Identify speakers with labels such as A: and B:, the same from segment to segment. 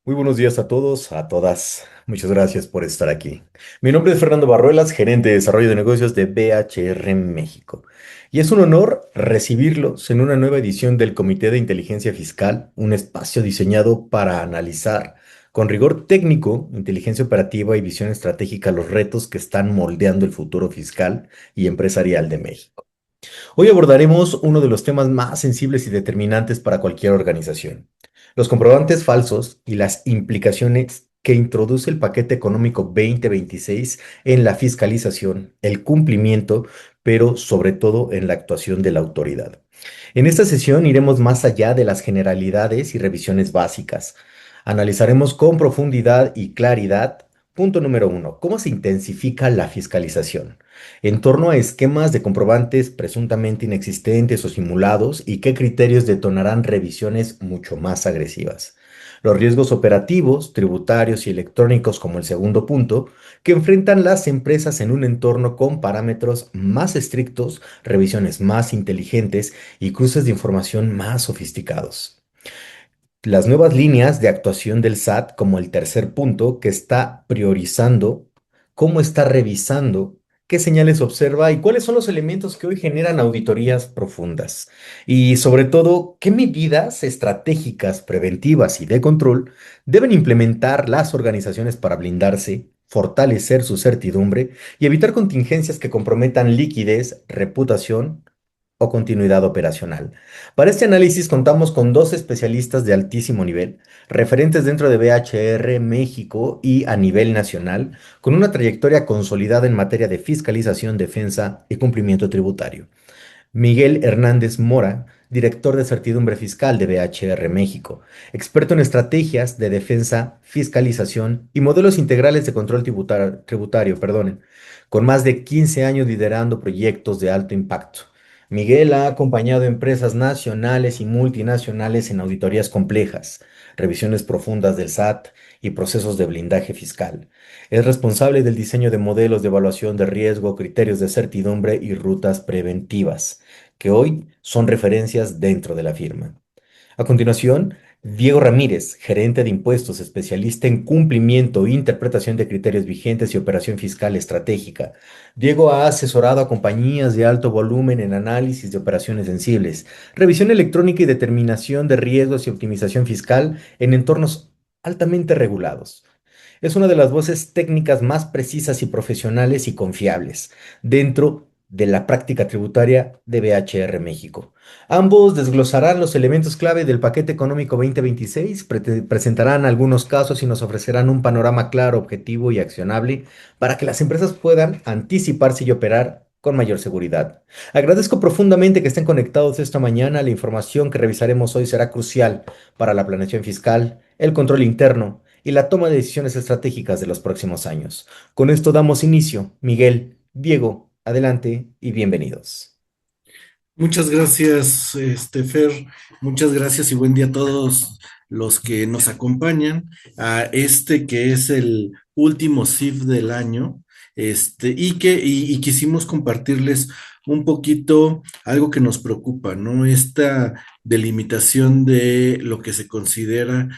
A: Muy buenos días a todos, a todas. Muchas gracias por estar aquí. Mi nombre es Fernando Barruelas, gerente de desarrollo de negocios de BHR México. Y es un honor recibirlos en una nueva edición del Comité de Inteligencia Fiscal, un espacio diseñado para analizar con rigor técnico, inteligencia operativa y visión estratégica los retos que están moldeando el futuro fiscal y empresarial de México. Hoy abordaremos uno de los temas más sensibles y determinantes para cualquier organización: los comprobantes falsos y las implicaciones que introduce el paquete económico 2026 en la fiscalización, el cumplimiento, pero sobre todo en la actuación de la autoridad. En esta sesión iremos más allá de las generalidades y revisiones básicas. Analizaremos con profundidad y claridad. Punto número uno: ¿cómo se intensifica la fiscalización en torno a esquemas de comprobantes presuntamente inexistentes o simulados, y qué criterios detonarán revisiones mucho más agresivas? Los riesgos operativos, tributarios y electrónicos como el segundo punto, que enfrentan las empresas en un entorno con parámetros más estrictos, revisiones más inteligentes y cruces de información más sofisticados. Las nuevas líneas de actuación del SAT como el tercer punto, que está priorizando, cómo está revisando, qué señales observa y cuáles son los elementos que hoy generan auditorías profundas. Y sobre todo, qué medidas estratégicas, preventivas y de control deben implementar las organizaciones para blindarse, fortalecer su certidumbre y evitar contingencias que comprometan liquidez, reputación o continuidad operacional. Para este análisis contamos con dos especialistas de altísimo nivel, referentes dentro de BHR México y a nivel nacional, con una trayectoria consolidada en materia de fiscalización, defensa y cumplimiento tributario. Miguel Hernández Mora, director de certidumbre fiscal de BHR México, experto en estrategias de defensa, fiscalización y modelos integrales de control tributario, perdonen, con más de 15 años liderando proyectos de alto impacto. Miguel ha acompañado empresas nacionales y multinacionales en auditorías complejas, revisiones profundas del SAT y procesos de blindaje fiscal. Es responsable del diseño de modelos de evaluación de riesgo, criterios de certidumbre y rutas preventivas, que hoy son referencias dentro de la firma. A continuación, Diego Ramírez, gerente de impuestos, especialista en cumplimiento e interpretación de criterios vigentes y operación fiscal estratégica. Diego ha asesorado a compañías de alto volumen en análisis de operaciones sensibles, revisión electrónica y determinación de riesgos y optimización fiscal en entornos altamente regulados. Es una de las voces técnicas más precisas y profesionales y confiables dentro de la práctica tributaria de BHR México. Ambos desglosarán los elementos clave del paquete económico 2026, presentarán algunos casos y nos ofrecerán un panorama claro, objetivo y accionable para que las empresas puedan anticiparse y operar con mayor seguridad. Agradezco profundamente que estén conectados esta mañana. La información que revisaremos hoy será crucial para la planeación fiscal, el control interno y la toma de decisiones estratégicas de los próximos años. Con esto damos inicio. Miguel, Diego, adelante y bienvenidos.
B: Muchas gracias, Fer. Muchas gracias y buen día a todos los que nos acompañan a este que es el último SIF del año, y quisimos compartirles un poquito algo que nos preocupa, ¿no? Esta delimitación de lo que se considera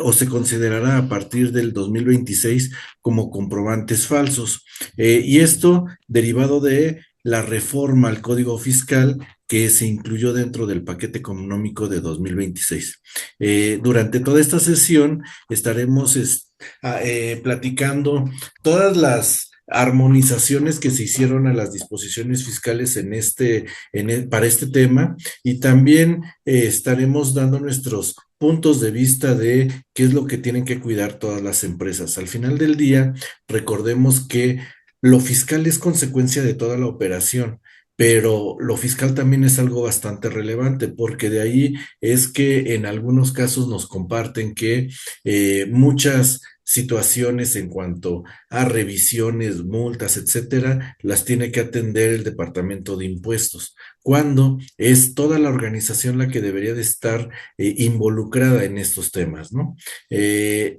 B: o se considerará a partir del 2026 como comprobantes falsos. Y esto derivado de la reforma al Código Fiscal que se incluyó dentro del paquete económico de 2026. Durante toda esta sesión estaremos platicando todas las armonizaciones que se hicieron a las disposiciones fiscales para este tema, y también estaremos dando nuestros puntos de vista de qué es lo que tienen que cuidar todas las empresas. Al final del día, recordemos que lo fiscal es consecuencia de toda la operación, pero lo fiscal también es algo bastante relevante, porque de ahí es que en algunos casos nos comparten que muchas situaciones en cuanto a revisiones, multas, etcétera, las tiene que atender el Departamento de Impuestos, cuando es toda la organización la que debería de estar involucrada en estos temas, ¿no?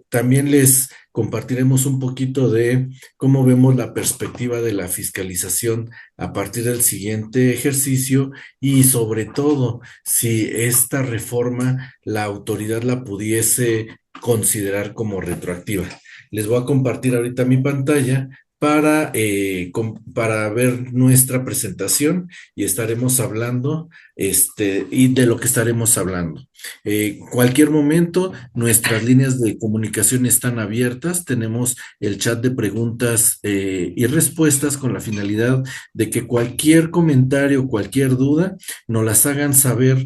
B: También les compartiremos un poquito de cómo vemos la perspectiva de la fiscalización a partir del siguiente ejercicio, y sobre todo si esta reforma la autoridad la pudiese considerar como retroactiva. Les voy a compartir ahorita mi pantalla para ver nuestra presentación y estaremos hablando y de lo que estaremos hablando. Cualquier momento, nuestras líneas de comunicación están abiertas. Tenemos el chat de preguntas y respuestas con la finalidad de que cualquier comentario, cualquier duda, nos las hagan saber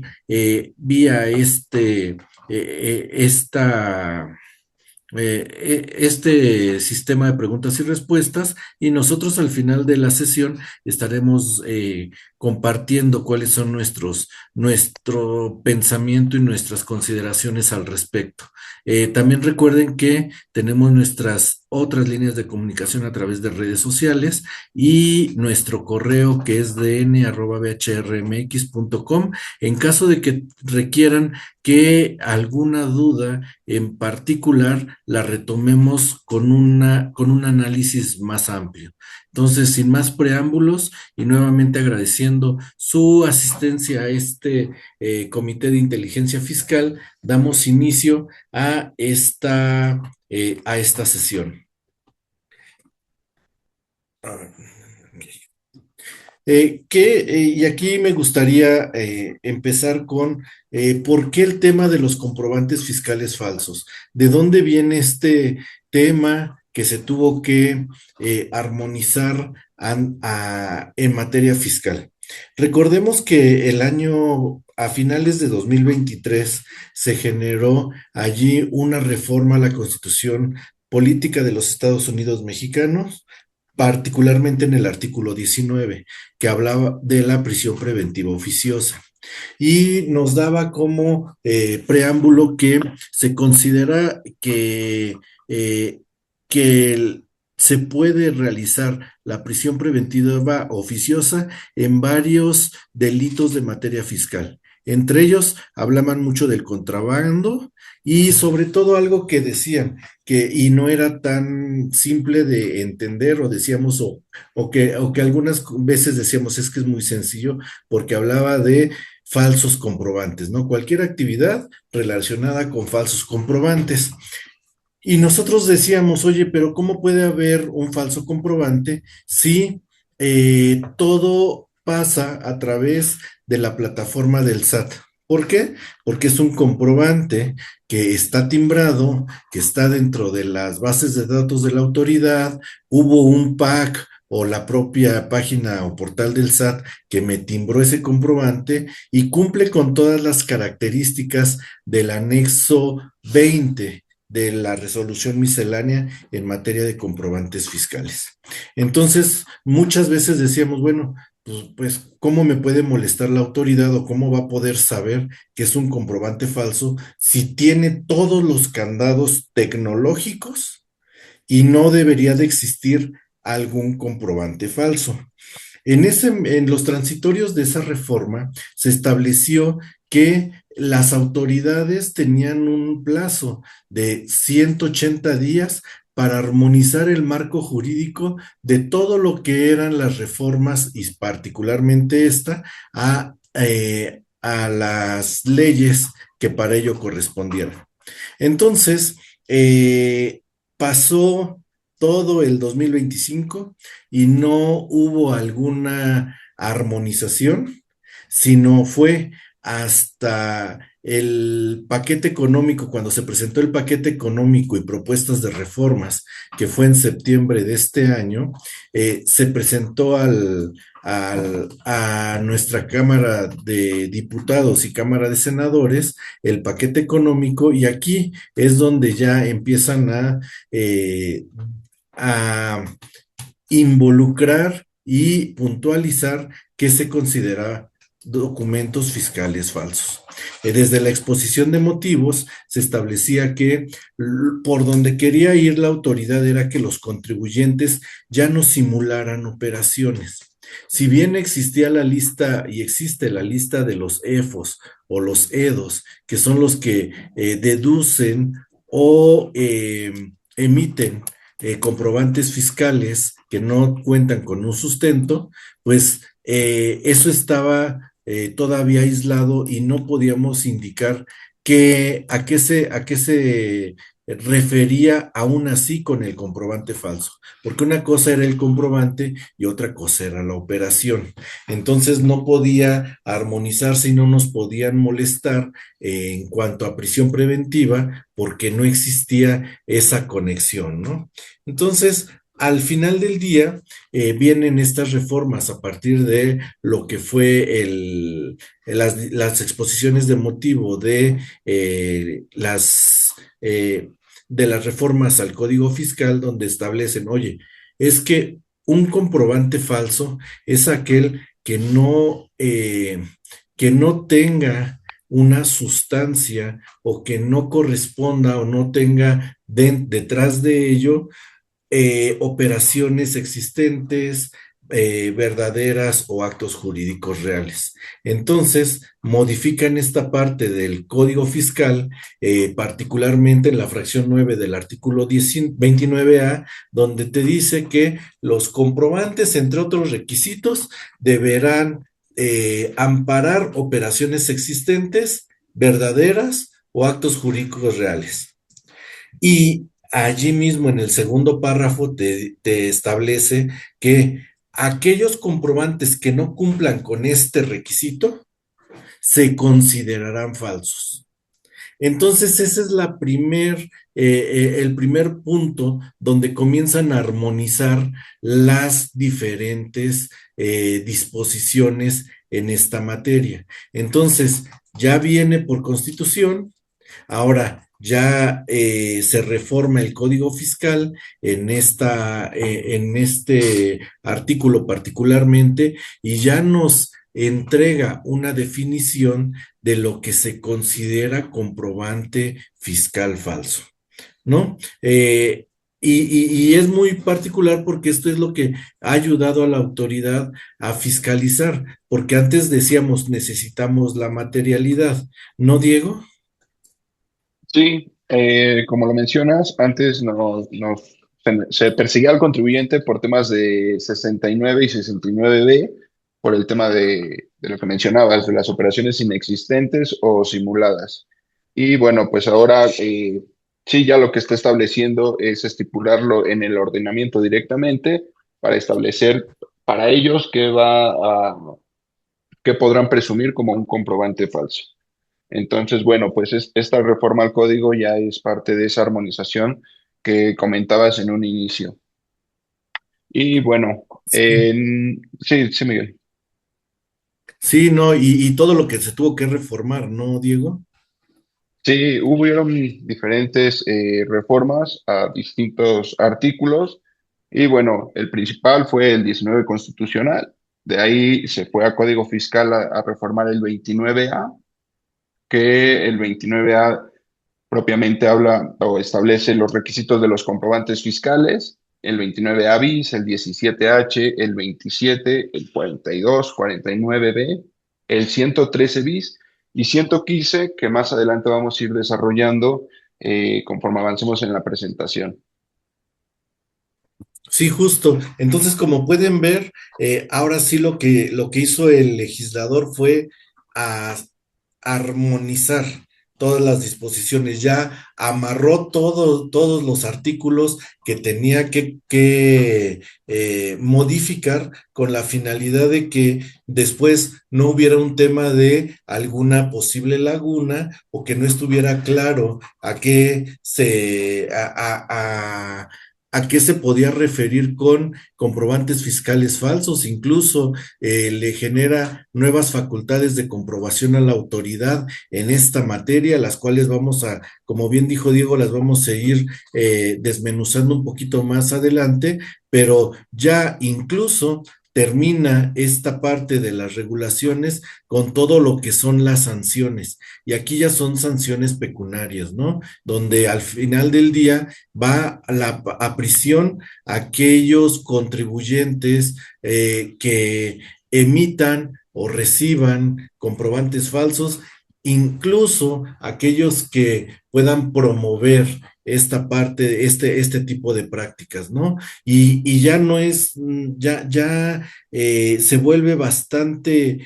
B: vía esta este sistema de preguntas y respuestas y nosotros al final de la sesión estaremos compartiendo cuáles son nuestro pensamiento y nuestras consideraciones al respecto. También recuerden que tenemos nuestras otras líneas de comunicación a través de redes sociales y nuestro correo que es dn@bhrmx.com. En caso de que requieran que alguna duda en particular la retomemos con un análisis más amplio. Entonces, sin más preámbulos y nuevamente agradeciendo su asistencia a este Comité de Inteligencia Fiscal, damos inicio a esta sesión. Y aquí me gustaría empezar con por qué el tema de los comprobantes fiscales falsos. ¿De dónde viene este tema que se tuvo que armonizar en materia fiscal? Recordemos que a finales de 2023, se generó allí una reforma a la Constitución Política de los Estados Unidos Mexicanos, particularmente en el artículo 19, que hablaba de la prisión preventiva oficiosa. Y nos daba como preámbulo que se considera eh, que se puede realizar la prisión preventiva oficiosa en varios delitos de materia fiscal. Entre ellos hablaban mucho del contrabando y sobre todo algo que decían y no era tan simple de entender o decíamos o que algunas veces decíamos es que es muy sencillo porque hablaba de falsos comprobantes, ¿no? Cualquier actividad relacionada con falsos comprobantes. Y nosotros decíamos, oye, pero ¿cómo puede haber un falso comprobante si todo pasa a través de la plataforma del SAT? ¿Por qué? Porque es un comprobante que está timbrado, que está dentro de las bases de datos de la autoridad, hubo un PAC o la propia página o portal del SAT que me timbró ese comprobante y cumple con todas las características del anexo 20 de la resolución miscelánea en materia de comprobantes fiscales. Entonces, muchas veces decíamos, bueno, pues, ¿cómo me puede molestar la autoridad o cómo va a poder saber que es un comprobante falso si tiene todos los candados tecnológicos y no debería de existir algún comprobante falso? En los transitorios de esa reforma se estableció que las autoridades tenían un plazo de 180 días para armonizar el marco jurídico de todo lo que eran las reformas y particularmente esta a las leyes que para ello correspondieran. Entonces, pasó todo el 2025 y no hubo alguna armonización, sino fue hasta el paquete económico, cuando se presentó el paquete económico y propuestas de reformas, que fue en septiembre de este año, se presentó a nuestra Cámara de Diputados y Cámara de Senadores el paquete económico y aquí es donde ya empiezan a involucrar y puntualizar qué se considera documentos fiscales falsos. Desde la exposición de motivos se establecía que por donde quería ir la autoridad era que los contribuyentes ya no simularan operaciones. Si bien existía la lista y existe la lista de los EFOS o los EDOS, que son los que deducen o emiten comprobantes fiscales que no cuentan con un sustento, pues eso estaba todavía aislado y no podíamos indicar a qué se refería aún así con el comprobante falso, porque una cosa era el comprobante y otra cosa era la operación. Entonces no podía armonizarse y no nos podían molestar en cuanto a prisión preventiva porque no existía esa conexión, ¿no? Entonces, al final del día, vienen estas reformas a partir de lo que fue las exposiciones de motivo eh, de las reformas al Código Fiscal, donde establecen, oye, es que un comprobante falso es aquel que no tenga una sustancia o que no corresponda o no tenga detrás de ello operaciones existentes, verdaderas o actos jurídicos reales. Entonces, modifican esta parte del Código Fiscal, particularmente en la fracción 9 del artículo 29A, donde te dice que los comprobantes, entre otros requisitos, deberán amparar operaciones existentes, verdaderas o actos jurídicos reales. Y allí mismo en el segundo párrafo te establece que aquellos comprobantes que no cumplan con este requisito se considerarán falsos. Entonces, ese es el primer punto donde comienzan a armonizar las diferentes disposiciones en esta materia. Entonces, ya viene por constitución. Ahora ya se reforma el Código Fiscal en este artículo particularmente y ya nos entrega una definición de lo que se considera comprobante fiscal falso, ¿no? Y es muy particular porque esto es lo que ha ayudado a la autoridad a fiscalizar, porque antes decíamos necesitamos la materialidad, ¿no, Diego?
C: Sí, como lo mencionas, antes se perseguía al contribuyente por temas de 69 y 69B, por el tema de lo que mencionabas, de las operaciones inexistentes o simuladas. Y bueno, pues ahora sí, ya lo que está estableciendo es estipularlo en el ordenamiento directamente para establecer para ellos qué podrán presumir como un comprobante falso. Entonces, bueno, pues esta reforma al código ya es parte de esa armonización que comentabas en un inicio. Y bueno, sí, sí, Miguel.
B: Sí, no, y todo lo que se tuvo que reformar, ¿no, Diego?
C: Sí, hubieron diferentes reformas a distintos artículos y bueno, el principal fue el 19 constitucional. De ahí se fue a Código Fiscal a reformar el 29A, que el 29A propiamente habla o establece los requisitos de los comprobantes fiscales, el 29A bis, el 17H, el 27, el 42, 49B, el 113 bis y 115, que más adelante vamos a ir desarrollando conforme avancemos en la presentación.
B: Sí, justo. Entonces, como pueden ver, ahora sí lo que hizo el legislador fue a- armonizar todas las disposiciones, ya amarró todos los artículos que tenía que modificar con la finalidad de que después no hubiera un tema de alguna posible laguna o que no estuviera claro a qué a qué se podía referir con comprobantes fiscales falsos, incluso le genera nuevas facultades de comprobación a la autoridad en esta materia, las cuales vamos a, como bien dijo Diego, las vamos a ir desmenuzando un poquito más adelante, pero ya incluso termina esta parte de las regulaciones con todo lo que son las sanciones. Y aquí ya son sanciones pecuniarias, ¿no? Donde al final del día va a prisión aquellos contribuyentes que emitan o reciban comprobantes falsos, incluso aquellos que puedan promover esta parte, este tipo de prácticas, ¿no? Y ya no es, ya se vuelve bastante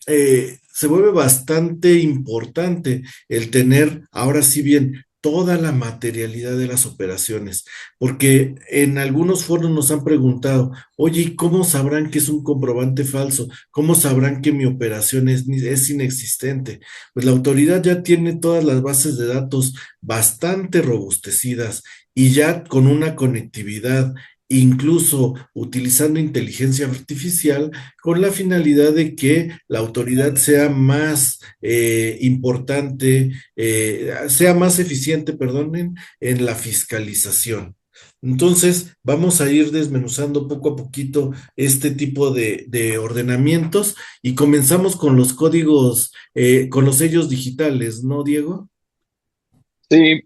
B: se vuelve bastante importante el tener, ahora sí bien, toda la materialidad de las operaciones, porque en algunos foros nos han preguntado, oye, ¿y cómo sabrán que es un comprobante falso? ¿Cómo sabrán que mi operación es inexistente? Pues la autoridad ya tiene todas las bases de datos bastante robustecidas y ya con una conectividad, incluso utilizando inteligencia artificial, con la finalidad de que la autoridad sea más importante, sea más eficiente, perdonen, en la fiscalización. Entonces, vamos a ir desmenuzando poco a poquito este tipo de ordenamientos y comenzamos con los códigos, con los sellos digitales, ¿no, Diego?
C: Sí,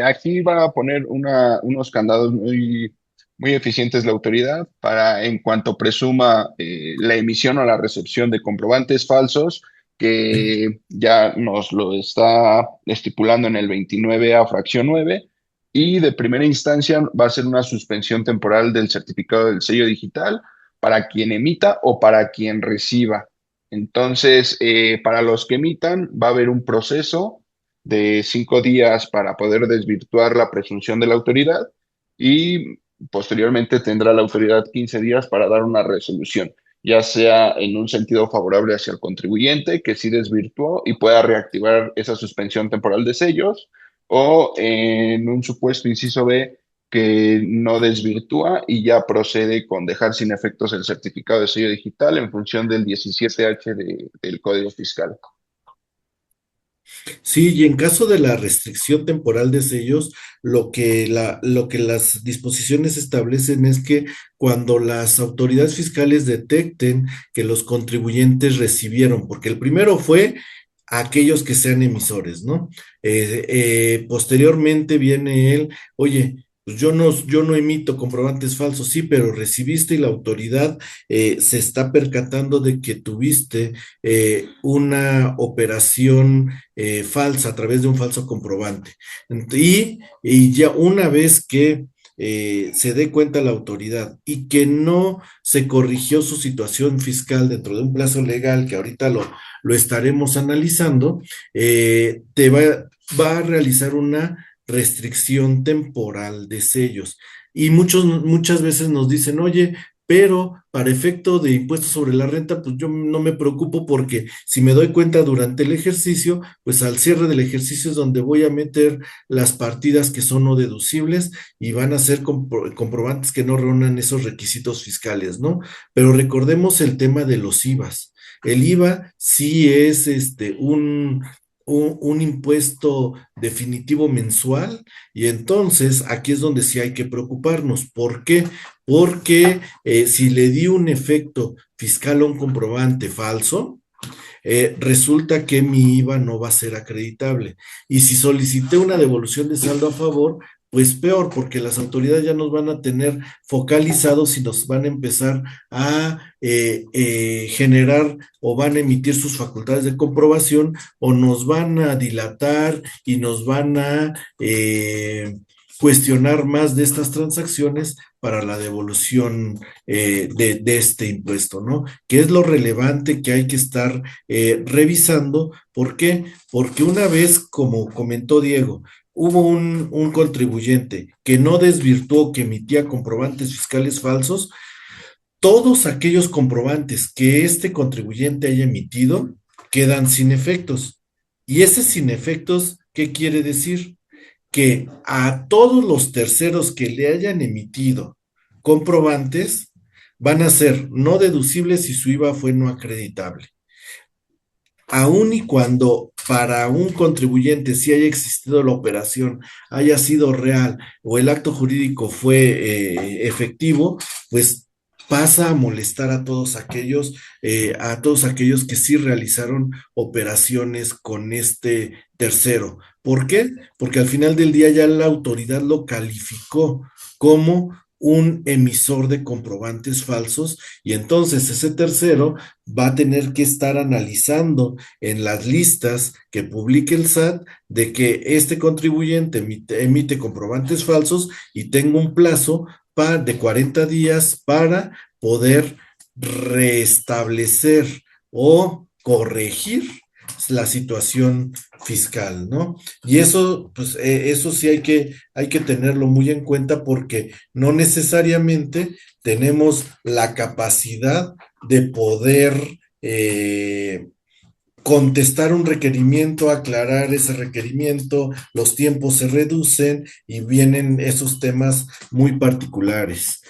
C: aquí va a poner unos candados muy eficientes la autoridad para en cuanto presuma la emisión o la recepción de comprobantes falsos, que ya nos lo está estipulando en el 29A fracción 9, y de primera instancia va a ser una suspensión temporal del certificado del sello digital para quien emita o para quien reciba. Entonces, para los que emitan, va a haber un proceso de 5 días para poder desvirtuar la presunción de la autoridad, y posteriormente tendrá la autoridad 15 días para dar una resolución, ya sea en un sentido favorable hacia el contribuyente, que sí desvirtuó y pueda reactivar esa suspensión temporal de sellos, o en un supuesto inciso B, que no desvirtúa y ya procede con dejar sin efectos el certificado de sello digital en función del 17H del Código Fiscal.
B: Sí, y en caso de la restricción temporal de sellos, lo que las disposiciones establecen es que cuando las autoridades fiscales detecten que los contribuyentes recibieron, porque el primero fue aquellos que sean emisores, ¿no? Posteriormente viene él, oye, pues yo no emito comprobantes falsos, sí, pero recibiste y la autoridad se está percatando de que tuviste una operación falsa a través de un falso comprobante. Y ya una vez que se dé cuenta la autoridad y que no se corrigió su situación fiscal dentro de un plazo legal, que ahorita lo estaremos analizando, va a realizar una restricción temporal de sellos. Y muchas veces nos dicen, oye, pero para efecto de impuesto sobre la renta, pues yo no me preocupo porque si me doy cuenta durante el ejercicio, pues al cierre del ejercicio es donde voy a meter las partidas que son no deducibles y van a ser comprobantes que no reúnan esos requisitos fiscales, ¿no? Pero recordemos el tema de los IVAs. El IVA sí es un impuesto definitivo mensual y entonces aquí es donde sí hay que preocuparnos. ¿Por qué? Porque si le di un efecto fiscal a un comprobante falso, resulta que mi IVA no va a ser acreditable. Y si solicité una devolución de saldo a favor, pues peor, porque las autoridades ya nos van a tener focalizados y nos van a empezar a generar o van a emitir sus facultades de comprobación o nos van a dilatar y nos van a cuestionar más de estas transacciones para la devolución de este impuesto, ¿no? Que es lo relevante que hay que estar revisando. ¿Por qué? Porque una vez, como comentó Diego, hubo un contribuyente que no desvirtuó, que emitía comprobantes fiscales falsos, todos aquellos comprobantes que este contribuyente haya emitido quedan sin efectos. Y ese sin efectos, ¿qué quiere decir? Que a todos los terceros que le hayan emitido comprobantes van a ser no deducibles si su IVA fue no acreditable. Aun y cuando para un contribuyente si haya existido la operación, haya sido real o el acto jurídico fue efectivo, pues pasa a molestar a todos aquellos que sí realizaron operaciones con este tercero. ¿Por qué? Porque al final del día ya la autoridad lo calificó como un emisor de comprobantes falsos y entonces ese tercero va a tener que estar analizando en las listas que publique el SAT de que este contribuyente emite comprobantes falsos y tengo un plazo de 40 días para poder restablecer o corregir la situación fiscal, ¿no? Y eso, pues, eso sí hay que tenerlo muy en cuenta porque no necesariamente tenemos la capacidad de poder contestar un requerimiento, aclarar ese requerimiento, los tiempos se reducen y vienen esos temas muy particulares.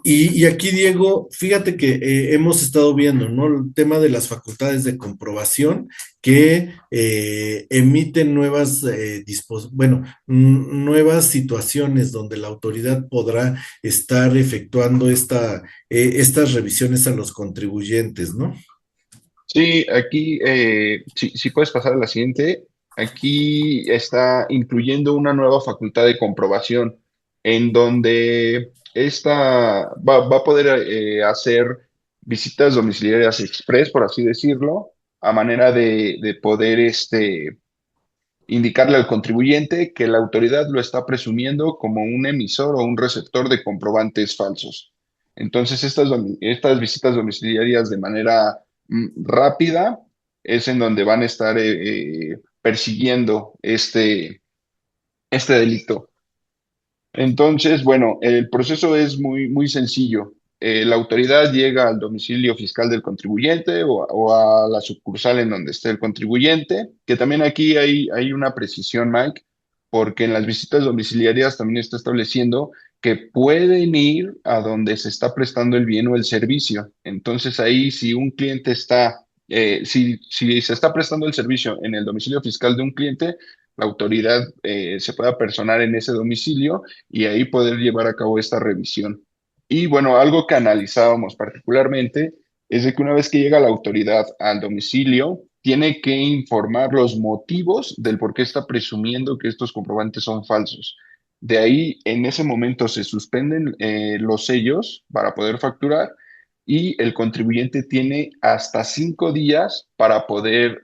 B: Y aquí, Diego, fíjate que hemos estado viendo, ¿no? El tema de las facultades de comprobación que emiten nuevas situaciones donde la autoridad podrá estar efectuando estas revisiones a los contribuyentes, ¿no?
C: Sí, aquí, si puedes pasar a la siguiente, aquí está incluyendo una nueva facultad de comprobación en donde esta va a poder hacer visitas domiciliarias express, por así decirlo, a manera de poder indicarle al contribuyente que la autoridad lo está presumiendo como un emisor o un receptor de comprobantes falsos. Entonces, estas visitas domiciliarias de manera rápida es en donde van a estar persiguiendo este delito. Entonces, bueno, el proceso es muy sencillo. La autoridad llega al domicilio fiscal del contribuyente o a la sucursal en donde esté el contribuyente, que también aquí hay una precisión, Mike, porque en las visitas domiciliarias también está estableciendo que pueden ir a donde se está prestando el bien o el servicio. Entonces ahí si un cliente si se está prestando el servicio en el domicilio fiscal de un cliente, la autoridad se puede apersonar en ese domicilio y ahí poder llevar a cabo esta revisión. Y bueno, algo que analizábamos particularmente es de que una vez que llega la autoridad al domicilio, tiene que informar los motivos del por qué está presumiendo que estos comprobantes son falsos. De ahí, en ese momento, se suspenden los sellos para poder facturar y el contribuyente tiene hasta 5 días para poder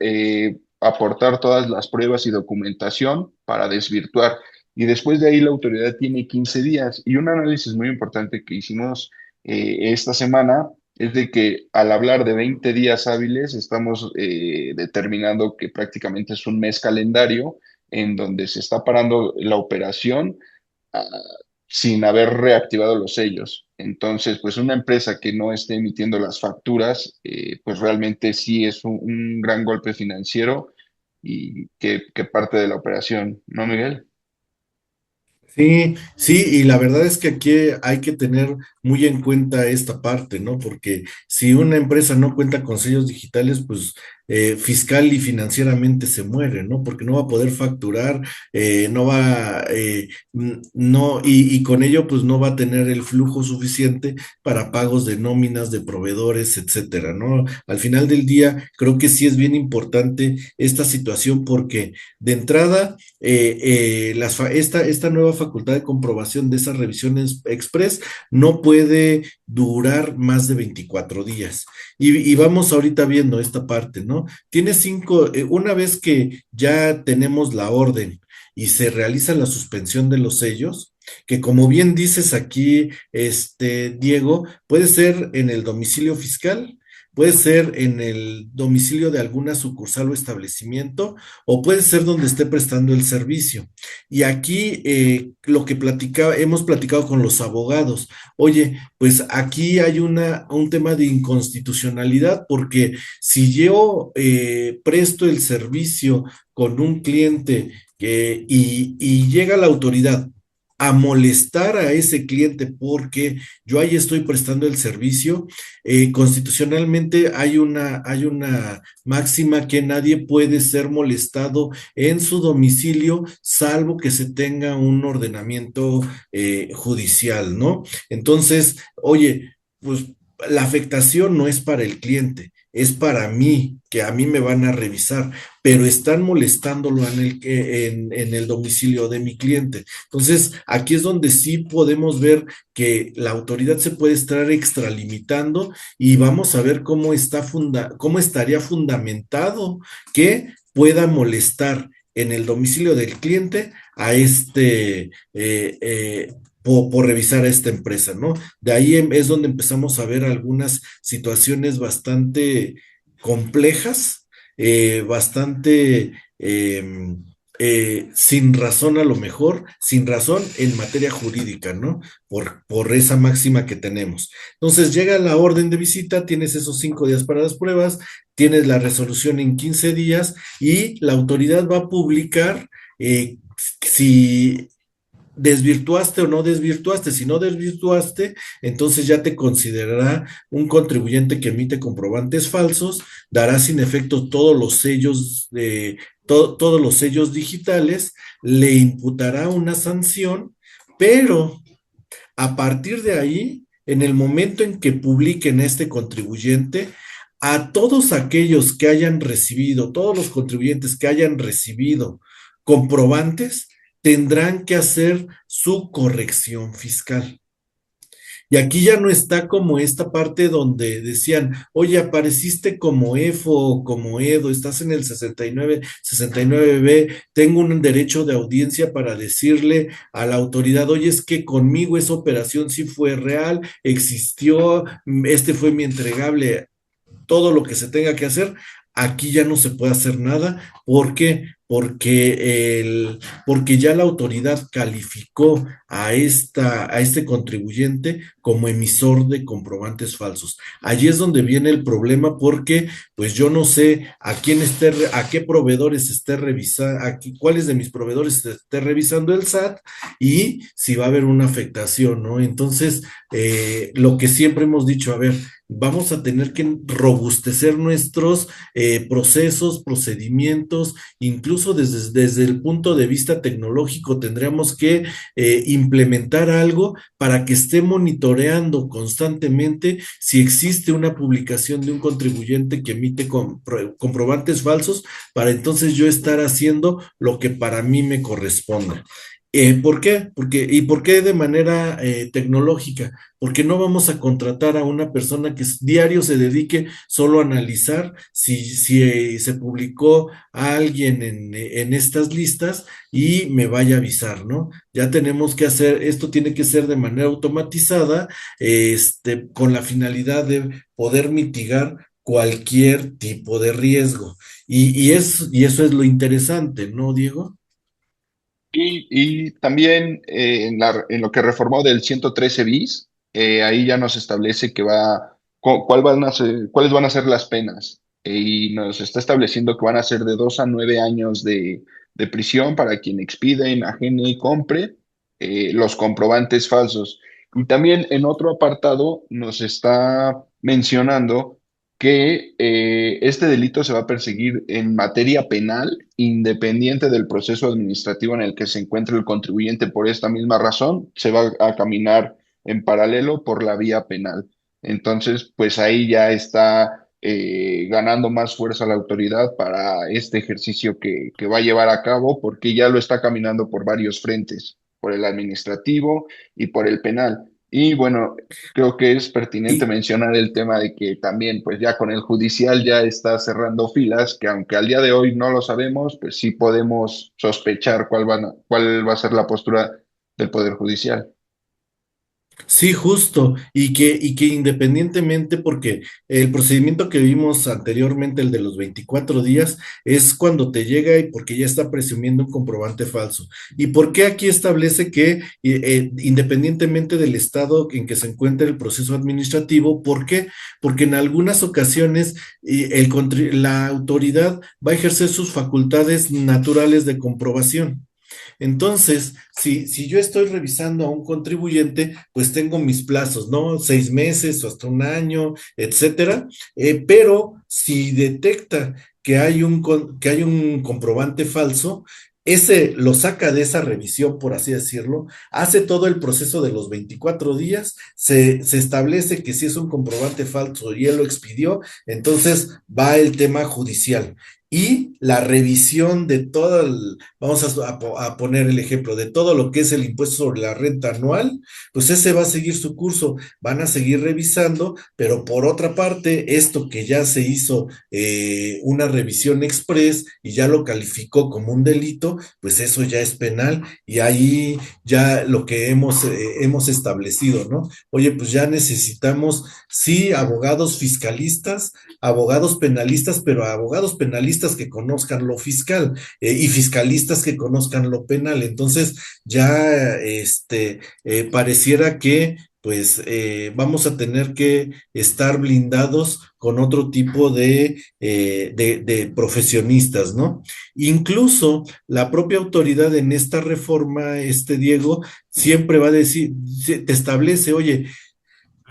C: aportar todas las pruebas y documentación para desvirtuar. Y después de ahí la autoridad tiene 15 días. Y un análisis muy importante que hicimos esta semana es de que al hablar de 20 días hábiles, estamos determinando que prácticamente es un mes calendario en donde se está parando la operación ah, sin haber reactivado los sellos. Entonces, pues una empresa que no esté emitiendo las facturas, pues realmente sí es un gran golpe financiero y que parte de la operación, ¿no, Miguel?
B: Sí, sí, y la verdad es que aquí hay que tener muy en cuenta esta parte, ¿no? Porque si una empresa no cuenta con sellos digitales, pues fiscal y financieramente se muere, ¿no? Porque no va a poder facturar, no va, no, y con ello, pues no va a tener el flujo suficiente para pagos de nóminas, de proveedores, etcétera, ¿no? Al final del día, creo que sí es bien importante esta situación porque de entrada esta nueva facultad de comprobación de esas revisiones express no puede durar más de 24 días. Y vamos ahorita viendo esta parte, ¿no? Una vez que ya tenemos la orden y se realiza la suspensión de los sellos, que como bien dices aquí, Diego, puede ser en el domicilio fiscal, puede ser en el domicilio de alguna sucursal o establecimiento, o puede ser donde esté prestando el servicio. Y aquí lo que hemos platicado con los abogados, oye, pues aquí hay un tema de inconstitucionalidad, porque si yo presto el servicio con un cliente y llega la autoridad a molestar a ese cliente porque yo ahí estoy prestando el servicio, constitucionalmente hay una máxima que nadie puede ser molestado en su domicilio, salvo que se tenga un ordenamiento judicial, ¿no? Entonces, oye, pues la afectación no es para el cliente, es para mí, que a mí me van a revisar, pero están molestándolo en el domicilio de mi cliente. Entonces, aquí es donde sí podemos ver que la autoridad se puede estar extralimitando y vamos a ver cómo estaría fundamentado que pueda molestar en el domicilio del cliente a por revisar a esta empresa, ¿no? De ahí es donde empezamos a ver algunas situaciones bastante complejas, bastante sin razón a lo mejor, sin razón en materia jurídica, ¿no? Por esa máxima que tenemos. Entonces llega la orden de visita, tienes esos 5 días para las pruebas, tienes la resolución en 15 días y la autoridad va a publicar si desvirtuaste o no desvirtuaste. Si no desvirtuaste, entonces ya te considerará un contribuyente que emite comprobantes falsos, dará sin efecto todos los sellos digitales, le imputará una sanción, pero a partir de ahí, en el momento en que publiquen este contribuyente, a todos aquellos que hayan recibido, todos los contribuyentes que hayan recibido comprobantes, tendrán que hacer su corrección fiscal. Y aquí ya no está como esta parte donde decían, oye, apareciste como EFO o como EDO, estás en el 69, 69B, tengo un derecho de audiencia para decirle a la autoridad, oye, es que conmigo esa operación sí fue real, existió, este fue mi entregable, todo lo que se tenga que hacer. Aquí ya no se puede hacer nada. ¿Por qué? Porque ya la autoridad calificó a este contribuyente como emisor de comprobantes falsos. Allí es donde viene el problema porque pues yo no sé a qué proveedores esté revisando, cuáles de mis proveedores esté revisando el SAT y si va a haber una afectación, ¿no? Entonces, lo que siempre hemos dicho, a ver, vamos a tener que robustecer nuestros procesos, procedimientos, incluso desde el punto de vista tecnológico tendríamos que implementar algo para que esté monitoreando constantemente si existe una publicación de un contribuyente que emite comprobantes falsos, para entonces yo estar haciendo lo que para mí me corresponde. ¿Por qué? ¿Por qué de manera tecnológica? Porque no vamos a contratar a una persona que diario se dedique solo a analizar si se publicó a alguien en estas listas y me vaya a avisar, ¿no? Ya tenemos que hacer, esto tiene que ser de manera automatizada, con la finalidad de poder mitigar cualquier tipo de riesgo. Y eso es lo interesante, ¿no, Diego?
C: Y también en lo que reformó del 113 bis, ahí ya nos establece cuáles van a ser las penas. Y nos está estableciendo que van a ser de 2 a 9 años de prisión para quien expide, enajene y compre los comprobantes falsos. Y también en otro apartado nos está mencionando que este delito se va a perseguir en materia penal, independiente del proceso administrativo en el que se encuentre el contribuyente. Por esta misma razón, se va a caminar en paralelo por la vía penal. Entonces, pues ahí ya está ganando más fuerza la autoridad para este ejercicio que va a llevar a cabo, porque ya lo está caminando por varios frentes, por el administrativo y por el penal. Y bueno, creo que es pertinente
B: Y,
C: mencionar el tema de que también, pues ya con el judicial ya está cerrando filas, que aunque al día de hoy no lo sabemos, pues sí podemos sospechar cuál va a ser la postura del Poder Judicial.
B: Sí, justo, y que independientemente, porque el procedimiento que vimos anteriormente, el de los 24 días, es cuando te llega y porque ya está presumiendo un comprobante falso. ¿Y por qué aquí establece que independientemente del estado en que se encuentre el proceso administrativo? ¿Por qué? Porque en algunas ocasiones la autoridad va a ejercer sus facultades naturales de comprobación. Entonces, si yo estoy revisando a un contribuyente, pues tengo mis plazos, ¿no? 6 meses o hasta un año, etcétera. Pero si detecta que hay un comprobante falso, ese lo saca de esa revisión, por así decirlo, hace todo el proceso de los 24 días, se establece que si es un comprobante falso y él lo expidió, entonces va el tema judicial. Y la revisión de todo vamos a poner el ejemplo, de todo lo que es el impuesto sobre la renta anual, pues ese va a seguir su curso, van a seguir revisando, pero por otra parte, esto que ya se hizo una revisión express y ya lo calificó como un delito, pues eso ya es penal y ahí ya lo que hemos establecido, ¿no? Oye, pues ya necesitamos, sí, abogados fiscalistas, abogados penalistas, pero abogados penalistas que conozcan lo fiscal y fiscalistas que conozcan lo penal. Entonces, ya pareciera que pues vamos a tener que estar blindados con otro tipo de profesionistas, ¿no? Incluso la propia autoridad en esta reforma, Diego, siempre va a decir, te establece, oye,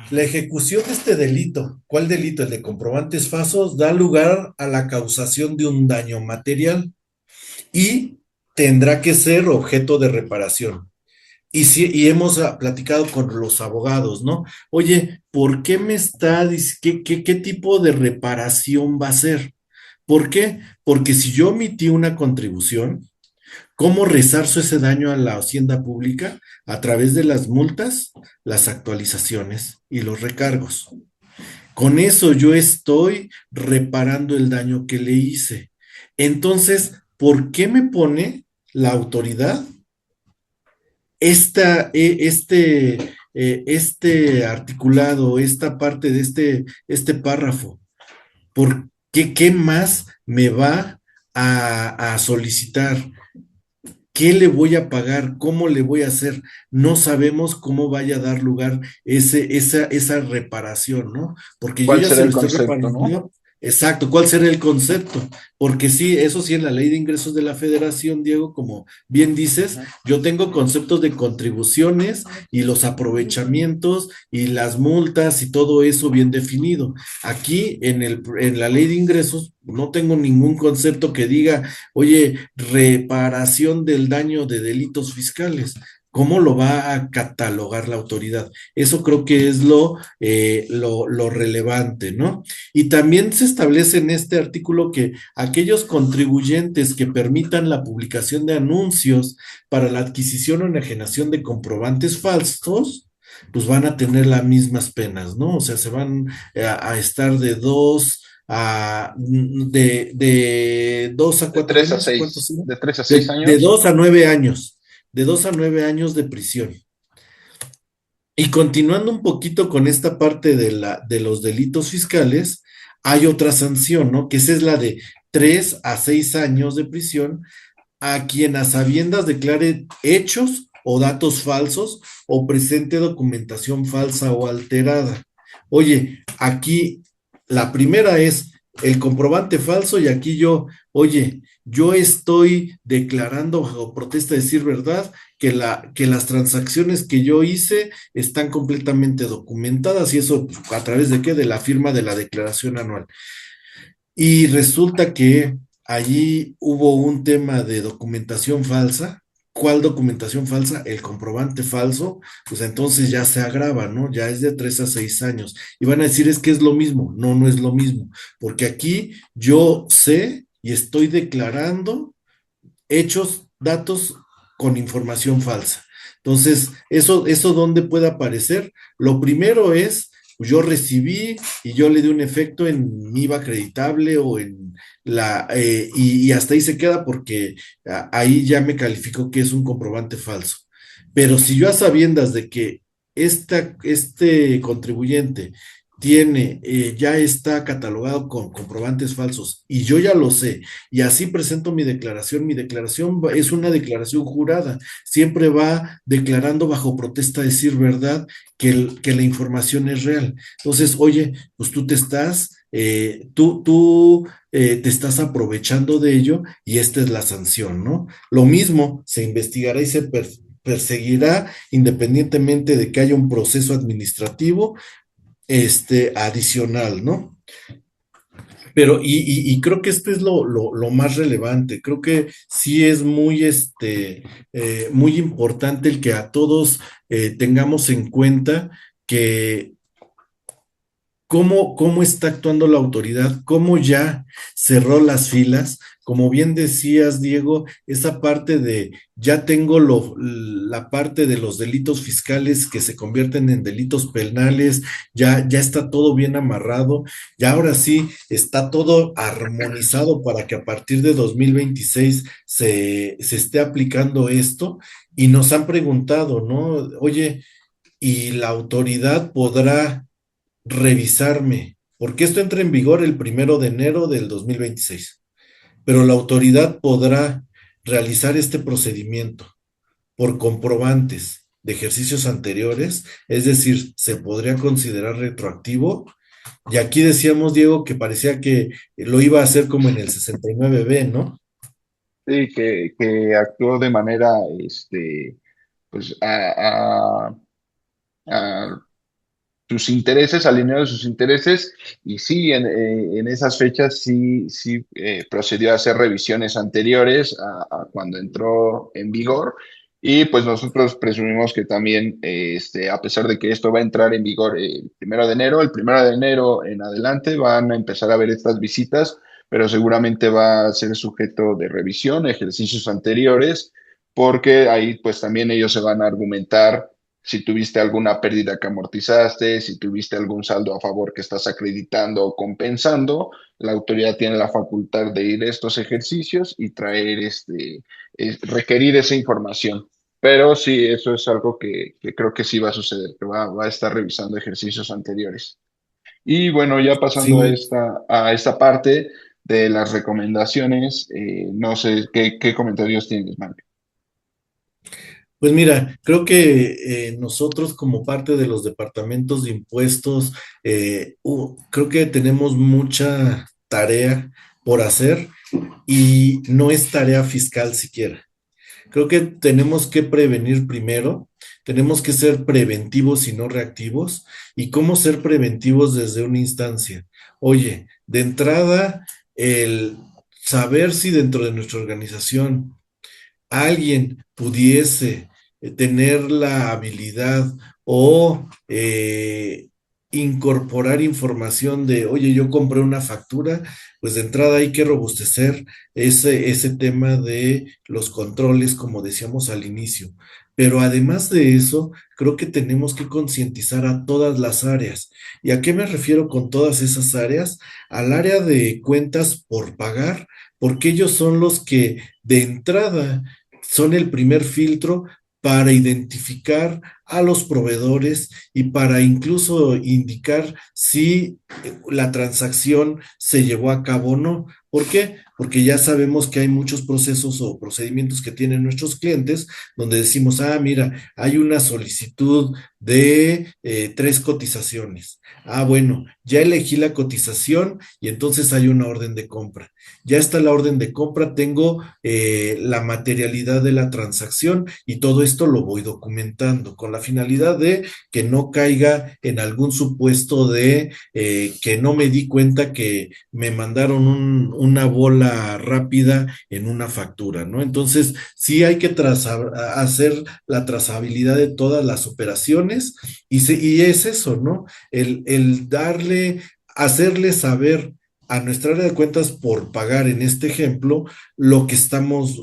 B: la ejecución de este delito, ¿cuál delito? El de comprobantes falsos, da lugar a la causación de un daño material y tendrá que ser objeto de reparación. Y, sí, y hemos platicado con los abogados, ¿no? Oye, ¿por qué me qué tipo de reparación va a ser? ¿Por qué? Porque si yo omití una contribución, ¿cómo resarzo ese daño a la hacienda pública? A través de las multas, las actualizaciones y los recargos. Con eso yo estoy reparando el daño que le hice. Entonces, ¿por qué me pone la autoridad este articulado, esta parte de este párrafo? ¿Por qué más me va a solicitar? ¿Qué le voy a pagar? ¿Cómo le voy a hacer? No sabemos cómo vaya a dar lugar esa reparación, ¿no? Porque yo
C: ¿Cuál
B: ya
C: será
B: se lo
C: el
B: estoy
C: concepto,
B: reparando.
C: no?
B: Exacto, ¿cuál será el concepto? Porque sí, eso sí, en la ley de ingresos de la federación, Diego, como bien dices,
C: Ujú.
B: yo tengo conceptos de contribuciones y los aprovechamientos y las multas y todo eso bien definido. Aquí en la ley de ingresos no tengo ningún concepto que diga, oye, reparación del daño de delitos fiscales. ¿Cómo lo va a catalogar la autoridad? Eso creo que es lo relevante, ¿no? Y también se establece en este artículo que aquellos contribuyentes que permitan la publicación de anuncios para la adquisición o enajenación de comprobantes falsos, pues van a tener las mismas penas, ¿no? O sea, se van a estar de 2 a 4 años, ¿cuántos son?
C: De 3 a 6
B: De
C: años.
B: 2 a 9 años, de 2 a 9 años de prisión. Y continuando un poquito con esta parte de los delitos fiscales, hay otra sanción, ¿no? Que esa es la de 3 a 6 años de prisión a quien a sabiendas declare hechos o datos falsos o presente documentación falsa o alterada. Oye, aquí la primera es el comprobante falso y aquí oye, yo estoy declarando bajo protesta de decir verdad que las transacciones que yo hice están completamente documentadas y eso pues, a través de qué? De la firma de la declaración anual. Y resulta que allí hubo un tema de documentación falsa. ¿Cuál documentación falsa? El comprobante falso, pues entonces ya se agrava, ¿no? Ya es de 3 a 6 años. Y van a decir, es que es lo mismo. No, no es lo mismo. Porque aquí yo sé y estoy declarando hechos, datos con información falsa. Entonces, eso ¿dónde puede aparecer? Lo primero es, pues yo recibí y yo le di un efecto en mi IVA acreditable o y hasta ahí se queda porque ahí ya me calificó que es un comprobante falso. Pero si yo a sabiendas de que este contribuyente ya está catalogado con comprobantes falsos y yo ya lo sé, y así presento mi declaración es una declaración jurada, siempre va declarando bajo protesta de decir verdad que la información es real. Entonces, oye, pues tú te estás aprovechando de ello y esta es la sanción, ¿no? Lo mismo, se investigará y perseguirá independientemente de que haya un proceso administrativo adicional, ¿no? Pero, y creo que esto es lo más relevante. Creo que sí es muy importante el que a todos tengamos en cuenta que cómo está actuando la autoridad, cómo ya cerró las filas, como bien decías, Diego, esa parte de ya tengo la parte de los delitos fiscales que se convierten en delitos penales, ya está todo bien amarrado, ya ahora sí está todo armonizado para que a partir de 2026 se esté aplicando esto y nos han preguntado, ¿no? Oye, ¿y la autoridad podrá revisarme? Porque esto entra en vigor el 1 de enero del 2026, pero la autoridad podrá realizar este procedimiento por comprobantes de ejercicios anteriores, es decir, se podría considerar retroactivo. Y aquí decíamos, Diego, que parecía que lo iba a hacer como en el 69B, ¿no?
C: Sí, que actuó de manera, pues, a sus intereses, alineó sus intereses, y sí, en esas fechas sí procedió a hacer revisiones anteriores a cuando entró en vigor, y pues nosotros presumimos que también, a pesar de que esto va a entrar en vigor el 1 de enero en adelante van a empezar a ver estas visitas, pero seguramente va a ser sujeto de revisión, ejercicios anteriores, porque ahí pues también ellos se van a argumentar si tuviste alguna pérdida que amortizaste, si tuviste algún saldo a favor que estás acreditando o compensando, la autoridad tiene la facultad de ir a estos ejercicios y traer requerir esa información. Pero sí, eso es algo que creo que sí va a suceder, que va a estar revisando ejercicios anteriores. Y bueno, ya pasando a
B: Sí,
C: esta parte de las recomendaciones, no sé qué comentarios tienes, Marco.
B: pues mira, creo que nosotros como parte de los departamentos de impuestos, creo que tenemos mucha tarea por hacer y no es tarea fiscal siquiera. Creo que tenemos que prevenir primero, tenemos que ser preventivos y no reactivos. ¿Y cómo ser preventivos desde una instancia? Oye, de entrada, el saber si dentro de nuestra organización alguien pudiese tener la habilidad o incorporar información de, oye, yo compré una factura, pues de entrada hay que robustecer ese tema de los controles, como decíamos al inicio. Pero además de eso, creo que tenemos que concientizar a todas las áreas. ¿Y a qué me refiero con todas esas áreas? Al área de cuentas por pagar, porque ellos son los que de entrada son el primer filtro para identificar a los proveedores y para incluso indicar si la transacción se llevó a cabo o no. ¿Por qué? Porque ya sabemos que hay muchos procesos o procedimientos que tienen nuestros clientes donde decimos, ah, mira, hay una solicitud de 3 cotizaciones. Ah, bueno, ya elegí la cotización y entonces hay una orden de compra. Ya está la orden de compra, tengo la materialidad de la transacción y todo esto lo voy documentando con la finalidad de que no caiga en algún supuesto de que no me di cuenta que me mandaron una bola rápida en una factura, ¿no? Entonces, sí hay que hacer la trazabilidad de todas las operaciones y es eso, ¿no? El darle, hacerle saber a nuestra área de cuentas por pagar en este ejemplo lo que estamos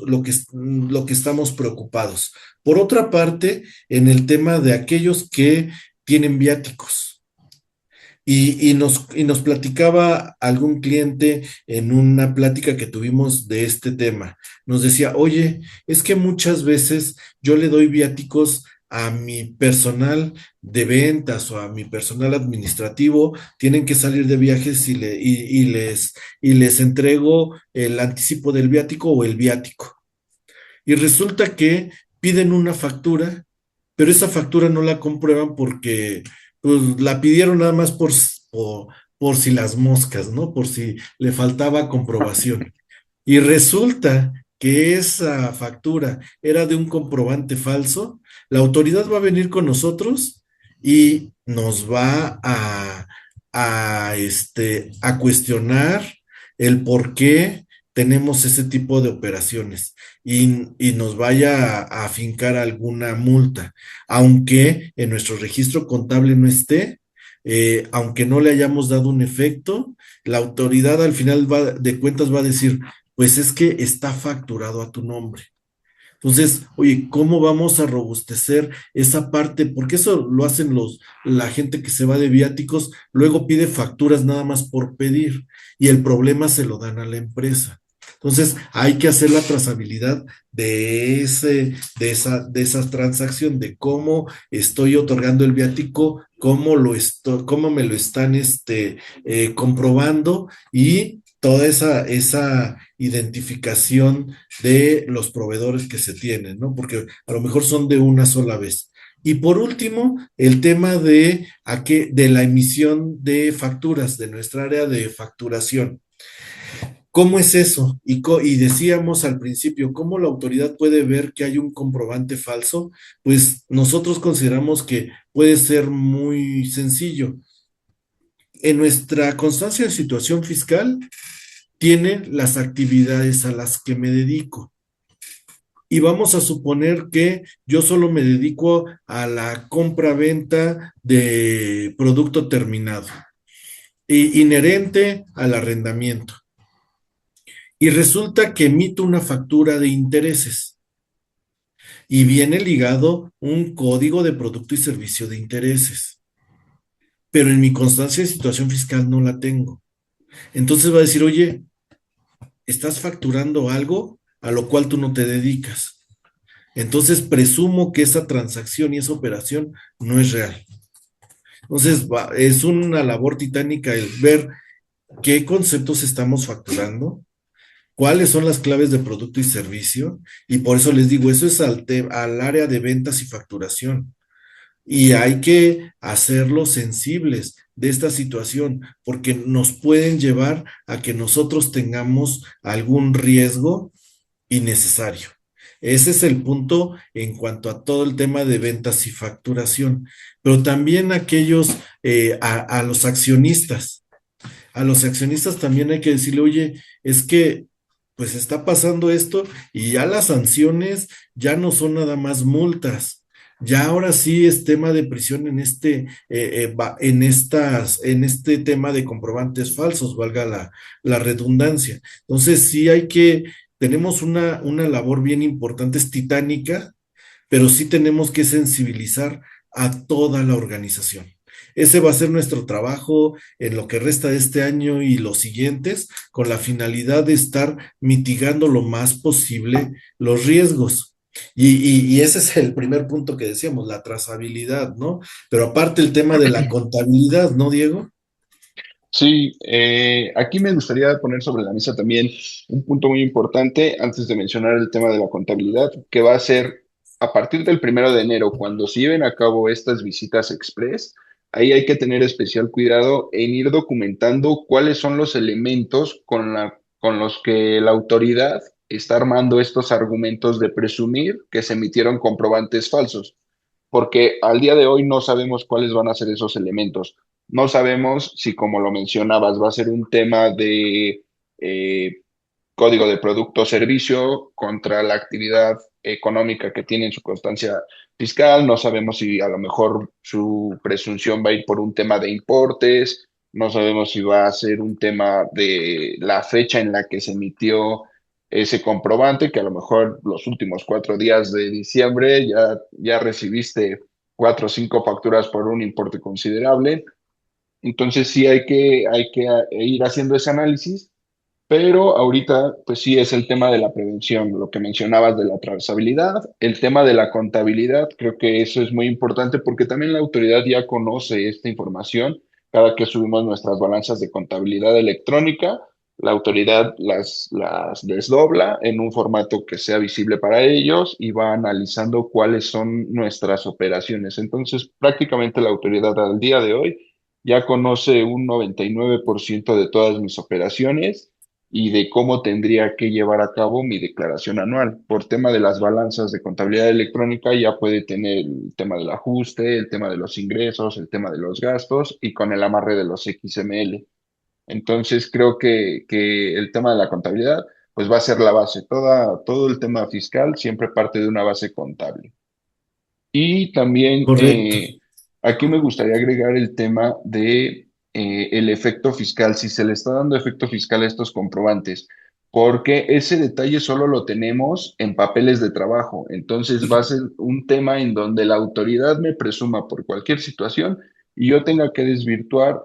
B: preocupados. Por otra parte, en el tema de aquellos que tienen viáticos. Y nos platicaba algún cliente en una plática que tuvimos de este tema. Nos decía, oye, es que muchas veces yo le doy viáticos a mi personal de ventas o a mi personal administrativo, tienen que salir de viajes y les entrego el anticipo del viático o el viático. Y resulta que piden una factura, pero esa factura no la comprueban porque pues, la pidieron nada más por si las moscas, ¿no? Por si le faltaba comprobación. Y resulta que esa factura era de un comprobante falso, la autoridad va a venir con nosotros y nos va a cuestionar el por qué tenemos ese tipo de operaciones y nos vaya a afincar alguna multa, aunque en nuestro registro contable no esté, aunque no le hayamos dado un efecto, la autoridad al final de cuentas va a decir, Pues es que está facturado a tu nombre. Entonces, oye, ¿cómo vamos a robustecer esa parte? Porque eso lo hacen la gente que se va de viáticos, luego pide facturas nada más por pedir y el problema se lo dan a la empresa. Entonces, hay que hacer la trazabilidad de esa transacción, de cómo estoy otorgando el viático, cómo me lo están comprobando y toda esa identificación de los proveedores que se tienen, ¿no? Porque a lo mejor son de una sola vez. Y por último, el tema de la emisión de facturas, de nuestra área de facturación. ¿Cómo es eso? Y decíamos al principio, ¿cómo la autoridad puede ver que hay un comprobante falso? Pues nosotros consideramos que puede ser muy sencillo. En nuestra constancia de situación fiscal tiene las actividades a las que me dedico. Y vamos a suponer que yo solo me dedico a la compra-venta de producto terminado, inherente al arrendamiento. Y resulta que emito una factura de intereses y viene ligado un código de producto y servicio de intereses. Pero en mi constancia de situación fiscal no la tengo. Entonces va a decir, oye, estás facturando algo a lo cual tú no te dedicas. Entonces presumo que esa transacción y esa operación no es real. Entonces es una labor titánica el ver qué conceptos estamos facturando, cuáles son las claves de producto y servicio, y por eso les digo, eso es al área de ventas y facturación. Y hay que hacerlos sensibles de esta situación, porque nos pueden llevar a que nosotros tengamos algún riesgo innecesario. Ese es el punto en cuanto a todo el tema de ventas y facturación, pero también a los accionistas. A los accionistas también hay que decirle, oye, es que pues está pasando esto y ya las sanciones ya no son nada más multas. Ya ahora sí es tema de prisión en este tema de comprobantes falsos, valga la redundancia. Entonces tenemos una labor bien importante, es titánica, pero sí tenemos que sensibilizar a toda la organización. Ese va a ser nuestro trabajo en lo que resta de este año y los siguientes, con la finalidad de estar mitigando lo más posible los riesgos. Y ese es el primer punto que decíamos, la trazabilidad, ¿no? Pero aparte el tema de la contabilidad, ¿no, Diego?
C: Sí, aquí me gustaría poner sobre la mesa también un punto muy importante antes de mencionar el tema de la contabilidad, que va a ser a partir del 1 de enero, cuando se lleven a cabo estas visitas express, ahí hay que tener especial cuidado en ir documentando cuáles son los elementos con los que la autoridad está armando estos argumentos de presumir que se emitieron comprobantes falsos, porque al día de hoy no sabemos cuáles van a ser esos elementos. No sabemos si, como lo mencionabas, va a ser un tema de eh, código de producto o servicio contra la actividad económica que tiene en su constancia fiscal. No sabemos si a lo mejor su presunción va a ir por un tema de importes. No sabemos si va a ser un tema de la fecha en la que se emitió ese comprobante, que a lo mejor los últimos 4 días de diciembre ya recibiste 4 o 5 facturas por un importe considerable. Entonces sí hay que ir haciendo ese análisis, pero ahorita pues sí es el tema de la prevención, lo que mencionabas de la trazabilidad, el tema de la contabilidad, creo que eso es muy importante porque también la autoridad ya conoce esta información. Cada que subimos nuestras balanzas de contabilidad electrónica, la autoridad las desdobla en un formato que sea visible para ellos y va analizando cuáles son nuestras operaciones. Entonces, prácticamente la autoridad al día de hoy ya conoce un 99% de todas mis operaciones y de cómo tendría que llevar a cabo mi declaración anual. Por tema de las balanzas de contabilidad electrónica ya puede tener el tema del ajuste, el tema de los ingresos, el tema de los gastos y con el amarre de los XML. Entonces creo que el tema de la contabilidad pues va a ser la base. Todo el tema fiscal siempre parte de una base contable. Y también
B: Correcto.
C: aquí me gustaría agregar el tema de el efecto fiscal. Si se le está dando efecto fiscal a estos comprobantes, porque ese detalle solo lo tenemos en papeles de trabajo. Entonces va a ser un tema en donde la autoridad me presuma por cualquier situación y yo tenga que desvirtuar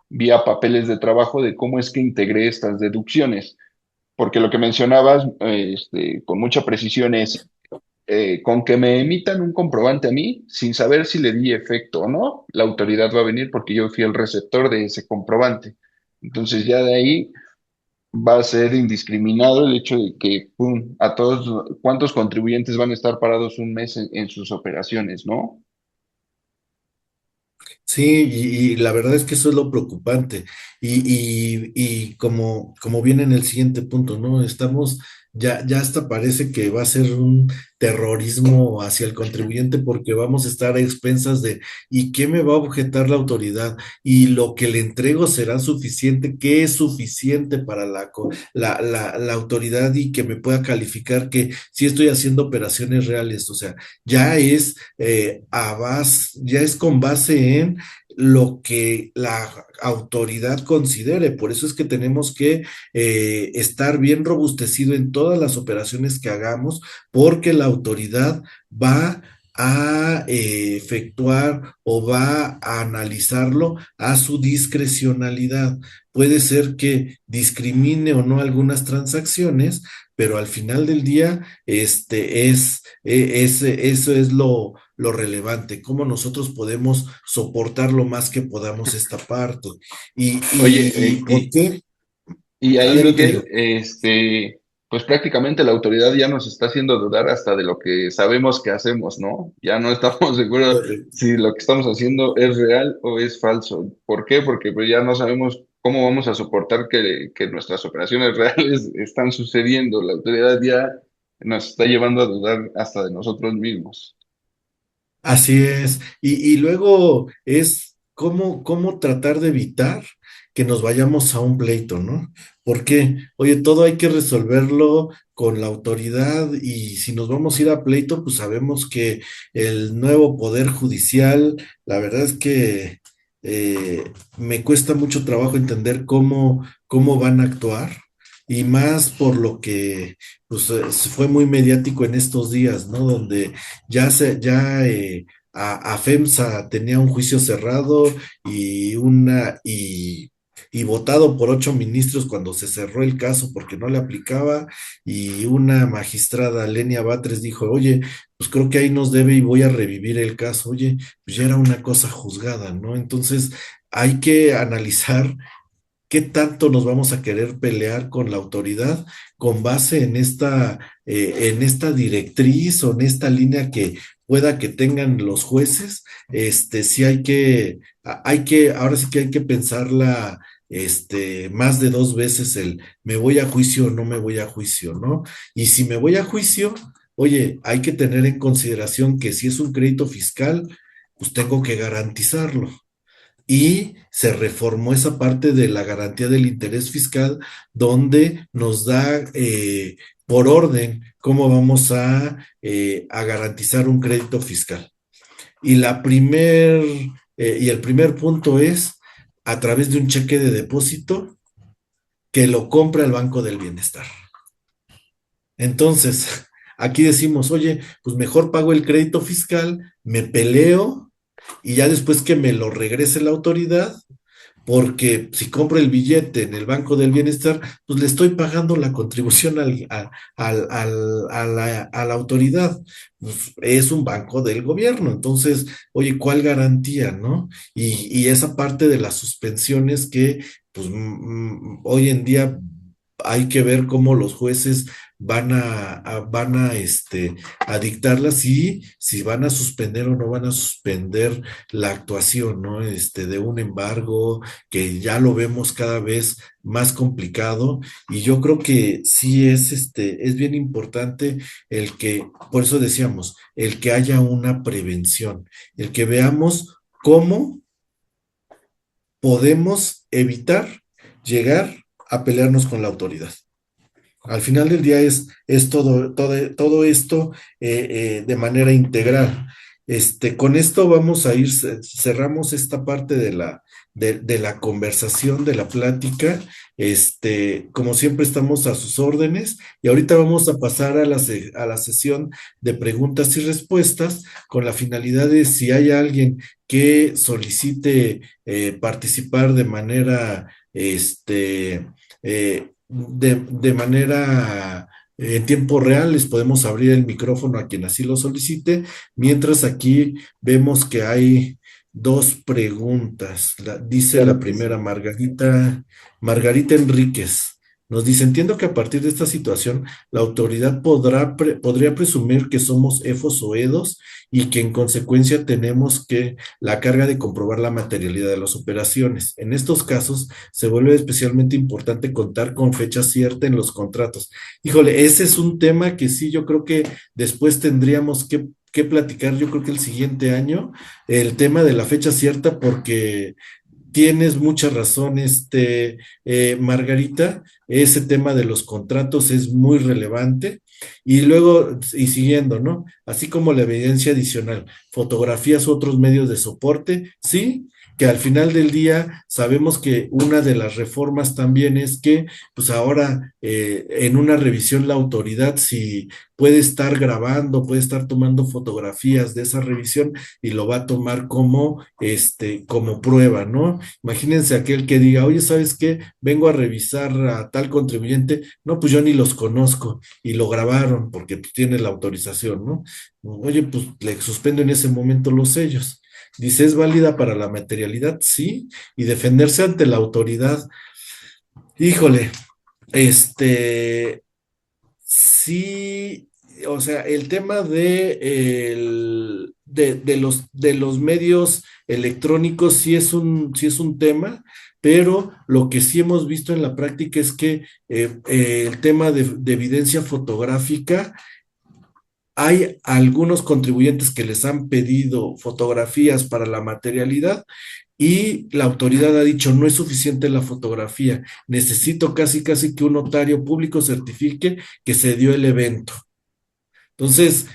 C: vía papeles de trabajo de cómo es que integré estas deducciones. Porque lo que mencionabas con mucha precisión es, con que me emitan un comprobante a mí, sin saber si le di efecto o no, la autoridad va a venir porque yo fui el receptor de ese comprobante. Entonces ya de ahí va a ser indiscriminado el hecho de que, pum, a todos, ¿cuántos contribuyentes van a estar parados un mes en sus operaciones, no?
B: Sí, y la verdad es que eso es lo preocupante. Y como viene en el siguiente punto, ¿no? Ya hasta parece que va a ser un terrorismo hacia el contribuyente porque vamos a estar a expensas de ¿y qué me va a objetar la autoridad? Y lo que le entrego será suficiente, ¿qué es suficiente para la autoridad y que me pueda calificar que sí estoy haciendo operaciones reales? O sea, ya es con base en lo que la autoridad considere. Por eso es que tenemos que estar bien robustecido en todas las operaciones que hagamos, porque la autoridad va a efectuar o va a analizarlo a su discrecionalidad. Puede ser que discrimine o no algunas transacciones, pero al final del día, eso es lo relevante, cómo nosotros podemos soportar lo más que podamos esta parte.
C: Oye,
B: ¿Y por qué?
C: y ahí,
B: Adelante,
C: Miguel,
B: amigo.
C: pues prácticamente la autoridad ya nos está haciendo dudar hasta de lo que sabemos que hacemos, ¿no? Ya no estamos seguros
B: Correcto.
C: si lo que estamos haciendo es real o es falso. ¿Por qué? Porque pues ya no sabemos cómo vamos a soportar que nuestras operaciones reales están sucediendo. La autoridad ya nos está llevando a dudar hasta de nosotros mismos.
B: Así es. Y luego es cómo tratar de evitar que nos vayamos a un pleito, ¿no? Porque, oye, todo hay que resolverlo con la autoridad y si nos vamos a ir a pleito, pues sabemos que el nuevo poder judicial, la verdad es que eh, me cuesta mucho trabajo entender cómo van a actuar y más por lo que pues, fue muy mediático en estos días, ¿no? Donde a FEMSA tenía un juicio cerrado y votado por 8 ministros cuando se cerró el caso porque no le aplicaba, y una magistrada, Lenia Batres, dijo, oye, pues creo que ahí nos debe y voy a revivir el caso. Oye, pues ya era una cosa juzgada, ¿no? Entonces hay que analizar qué tanto nos vamos a querer pelear con la autoridad con base en esta directriz o en esta línea que pueda que tengan los jueces. Sí ahora sí que hay que pensarla, más de 2 veces el me voy a juicio o no me voy a juicio, ¿no? Y si me voy a juicio, oye, hay que tener en consideración que si es un crédito fiscal, pues tengo que garantizarlo, y se reformó esa parte de la garantía del interés fiscal donde nos da por orden cómo vamos a garantizar un crédito fiscal. Y el primer punto es a través de un cheque de depósito que lo compra el Banco del Bienestar. Entonces, aquí decimos, oye, pues mejor pago el crédito fiscal, me peleo y ya después que me lo regrese la autoridad, porque si compro el billete en el Banco del Bienestar, pues le estoy pagando la contribución a la autoridad. Pues es un banco del gobierno, entonces, oye, ¿cuál garantía, no? Y esa parte de las suspensiones que, pues, hoy en día hay que ver cómo los jueces van a dictarlas y si van a suspender o no van a suspender la actuación, ¿no? De un embargo que ya lo vemos cada vez más complicado, y yo creo que sí es bien importante por eso decíamos, el que haya una prevención, el que veamos cómo podemos evitar llegar a pelearnos con la autoridad. Al final del día es todo esto de manera integral. con esto vamos a ir, cerramos esta parte de la conversación, de la plática. Como siempre estamos a sus órdenes y ahorita vamos a pasar a a la sesión de preguntas y respuestas con la finalidad de si hay alguien que solicite participar de manera, de manera en tiempo real, les podemos abrir el micrófono a quien así lo solicite, mientras aquí vemos que hay dos preguntas. Dice la
A: Claro que
B: primera
A: sí.
B: Margarita Enríquez. Nos dice, entiendo que a partir de esta situación, la autoridad podría presumir que somos EFOS o EDOS y que en consecuencia tenemos que la carga de comprobar la materialidad de las operaciones. En estos casos, se vuelve especialmente importante contar con fecha cierta en los contratos. Híjole, ese es un tema que sí, yo creo que después tendríamos que platicar, yo creo que el siguiente año, el tema de la fecha cierta, porque tienes mucha razón, Margarita, ese tema de los contratos es muy relevante. Y luego, y siguiendo, ¿no? Así como la evidencia adicional, fotografías u otros medios de soporte, sí, que al final del día sabemos que una de las reformas también es que, pues ahora, en una revisión la autoridad, si puede estar grabando, puede estar tomando fotografías de esa revisión y lo va a tomar como, como prueba, ¿no? Imagínense aquel que diga, oye, ¿sabes qué? Vengo a revisar a tal contribuyente. No, pues yo ni los conozco y lo grabaron porque pues, tiene la autorización, ¿no? Oye, pues le suspendo en ese momento los sellos. Dice, ¿es válida para la materialidad? Sí. Y defenderse ante la autoridad. Híjole, este, sí, o sea, el tema de los medios electrónicos sí es un tema, pero lo que sí hemos visto en la práctica es que el tema de evidencia fotográfica, hay algunos contribuyentes que les han pedido fotografías para la materialidad y la autoridad ha dicho, no es suficiente la fotografía, necesito casi que un notario público certifique que se dio el evento. Entonces,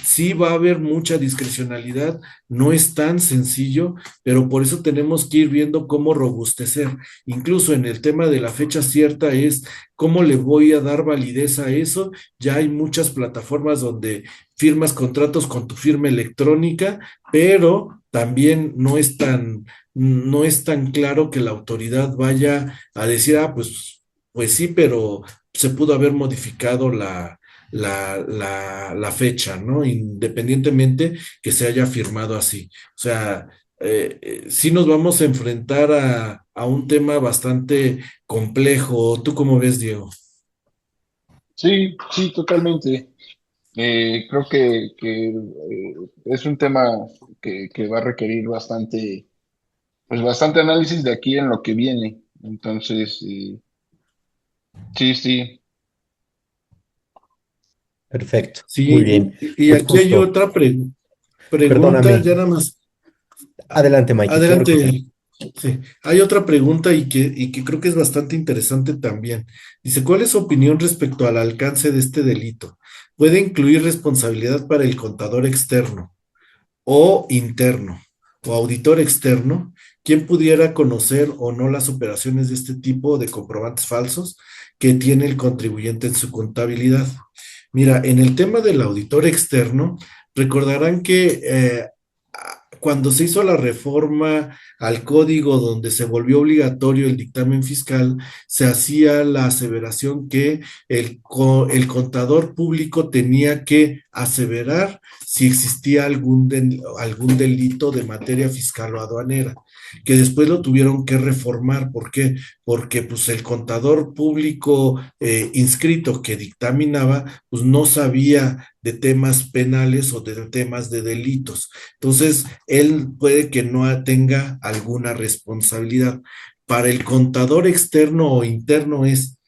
B: sí va a haber mucha discrecionalidad, no es tan sencillo, pero por eso tenemos que ir viendo cómo robustecer. Incluso en el tema de la fecha cierta es cómo le voy a dar validez a eso. Ya hay muchas plataformas donde firmas contratos con tu firma electrónica, pero también no es tan claro que la autoridad vaya a decir, ah, pues sí, pero se pudo haber modificado la fecha, ¿no? Independientemente que se haya firmado así. O sea, sí nos vamos a enfrentar a un tema bastante complejo. ¿Tú cómo ves, Diego?
C: Sí, sí, totalmente. Creo es un tema que va a requerir bastante, pues bastante análisis de aquí en lo que viene. Entonces, sí, sí.
A: Perfecto. Muy
B: Sí,
A: bien.
B: y
A: Pues
B: aquí hay
A: justo,
B: otra pregunta,
A: perdóname.
B: ya nada más.
A: Adelante, Mikey, claro que sí.
B: Adelante. Sí, hay otra pregunta y que creo que es bastante interesante también. Dice, ¿cuál es su opinión respecto al alcance de este delito? ¿Puede incluir responsabilidad para el contador externo o interno o auditor externo? ¿Quién pudiera conocer o no las operaciones de este tipo de comprobantes falsos que tiene el contribuyente en su contabilidad? Mira, en el tema del auditor externo, recordarán que cuando se hizo la reforma al código donde se volvió obligatorio el dictamen fiscal, se hacía la aseveración que el contador público tenía que aseverar si existía algún delito de materia fiscal o aduanera, que después lo tuvieron que reformar. ¿Por qué? Porque pues el contador público inscrito que dictaminaba, pues no sabía de temas penales o de temas de delitos. Entonces, él puede que no tenga alguna responsabilidad. Para el contador externo o interno es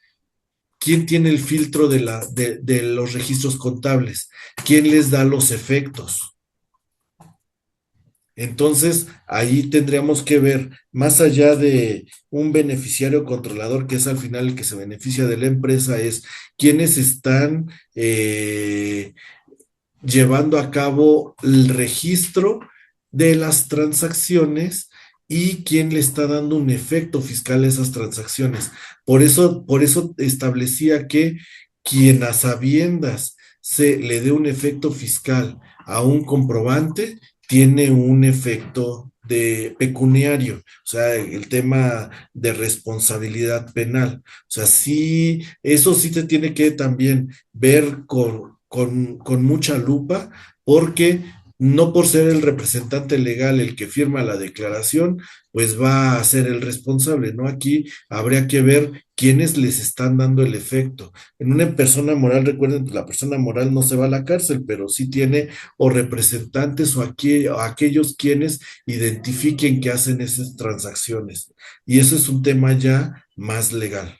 B: quién tiene el filtro de los registros contables, quién les da los efectos. Entonces, ahí tendríamos que ver, más allá de un beneficiario controlador, que es al final el que se beneficia de la empresa, es quiénes están llevando a cabo el registro de las transacciones y quién le está dando un efecto fiscal a esas transacciones. Por eso establecía que quien a sabiendas se le dé un efecto fiscal a un comprobante, tiene un efecto de pecuniario, o sea, el tema de responsabilidad penal. O sea, sí, eso sí te tiene que también ver con mucha lupa, porque no por ser el representante legal el que firma la declaración, pues va a ser el responsable, ¿no? Aquí habría que ver quiénes les están dando el efecto. En una persona moral, recuerden, la persona moral no se va a la cárcel, pero sí tiene o representantes o aquellos quienes identifiquen que hacen esas transacciones. Y eso es un tema ya más legal.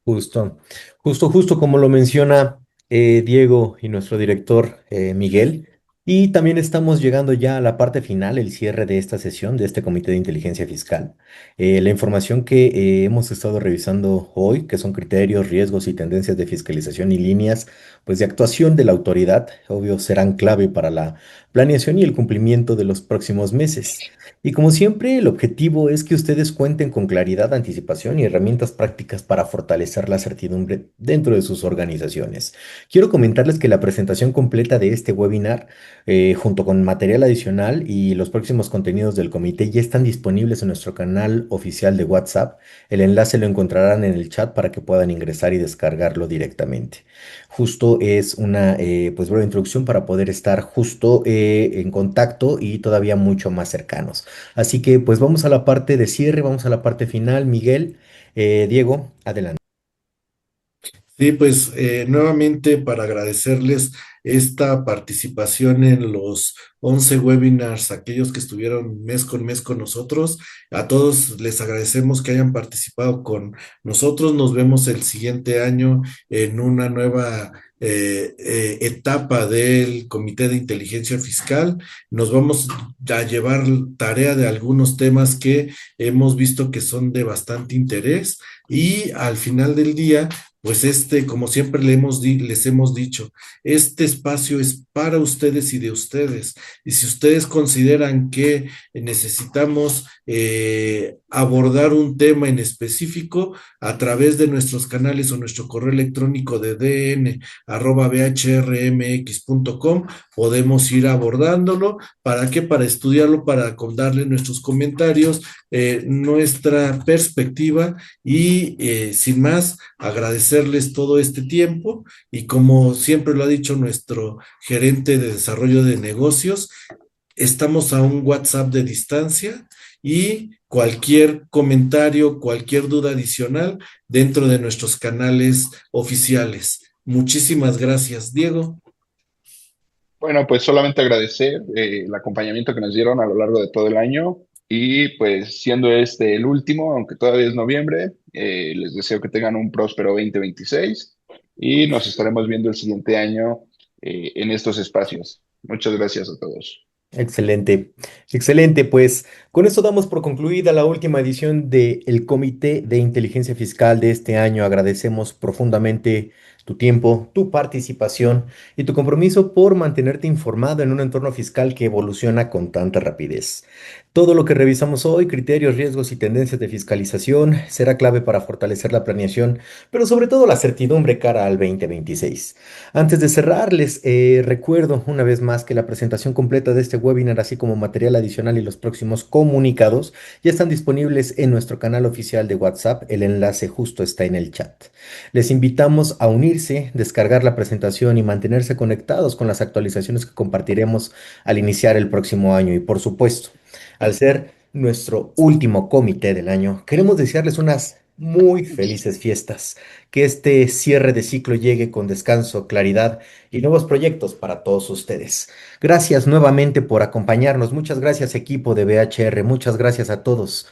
A: Justo, justo como lo menciona Diego y nuestro director Miguel. Y también estamos llegando ya a la parte final, el cierre de esta sesión de este Comité de Inteligencia Fiscal. La información que hemos estado revisando hoy, que son criterios, riesgos y tendencias de fiscalización y líneas, pues de actuación de la autoridad, obvio, serán clave para la planeación y el cumplimiento de los próximos meses. Y como siempre, el objetivo es que ustedes cuenten con claridad, anticipación y herramientas prácticas para fortalecer la certidumbre dentro de sus organizaciones. Quiero comentarles que la presentación completa de este webinar, junto con material adicional y los próximos contenidos del comité, ya están disponibles en nuestro canal oficial de WhatsApp. El enlace lo encontrarán en el chat para que puedan ingresar y descargarlo directamente. Justo es una pues breve introducción para poder estar justo en contacto y todavía mucho más cercanos. Así que pues vamos a la parte de cierre, vamos a la parte final. Miguel, Diego, adelante.
B: Sí, pues nuevamente para agradecerles esta participación en los 11 webinars, aquellos que estuvieron mes con mes con nosotros. A todos les agradecemos que hayan participado con nosotros. Nos vemos el siguiente año en una nueva etapa del Comité de Inteligencia Fiscal. Nos vamos a llevar tarea de algunos temas que hemos visto que son de bastante interés, y al final del día, pues como siempre les hemos dicho, este espacio es para ustedes y de ustedes. Y si ustedes consideran que necesitamos abordar un tema en específico, a través de nuestros canales o nuestro correo electrónico de dn@bhrmx.com, podemos ir abordándolo. ¿Para qué? Para estudiarlo, para darle nuestros comentarios, nuestra perspectiva, y sin más, agradecerles todo este tiempo. Y como siempre lo ha dicho nuestro gerente de desarrollo de negocios, estamos a un WhatsApp de distancia, y cualquier comentario, cualquier duda adicional dentro de nuestros canales oficiales. Muchísimas gracias, Diego.
C: Bueno, pues solamente agradecer el acompañamiento que nos dieron a lo largo de todo el año y pues siendo este el último, aunque todavía es noviembre, les deseo que tengan un próspero 2026 y nos estaremos viendo el siguiente año en estos espacios. Muchas gracias a todos.
A: Excelente, excelente. Pues con esto damos por concluida la última edición del Comité de Inteligencia Fiscal de este año. Agradecemos profundamente tu tiempo, tu participación y tu compromiso por mantenerte informado en un entorno fiscal que evoluciona con tanta rapidez. Todo lo que revisamos hoy, criterios, riesgos y tendencias de fiscalización, será clave para fortalecer la planeación, pero sobre todo la certidumbre cara al 2026. Antes de cerrar, les recuerdo una vez más que la presentación completa de este webinar, así como material adicional y los próximos comunicados, ya están disponibles en nuestro canal oficial de WhatsApp. El enlace justo está en el chat. Les invitamos a unirse, descargar la presentación y mantenerse conectados con las actualizaciones que compartiremos al iniciar el próximo año. Y por supuesto, al ser nuestro último comité del año, queremos desearles unas muy felices fiestas. Que este cierre de ciclo llegue con descanso, claridad y nuevos proyectos para todos ustedes. Gracias nuevamente por acompañarnos. Muchas gracias, equipo de BHR. Muchas gracias a todos.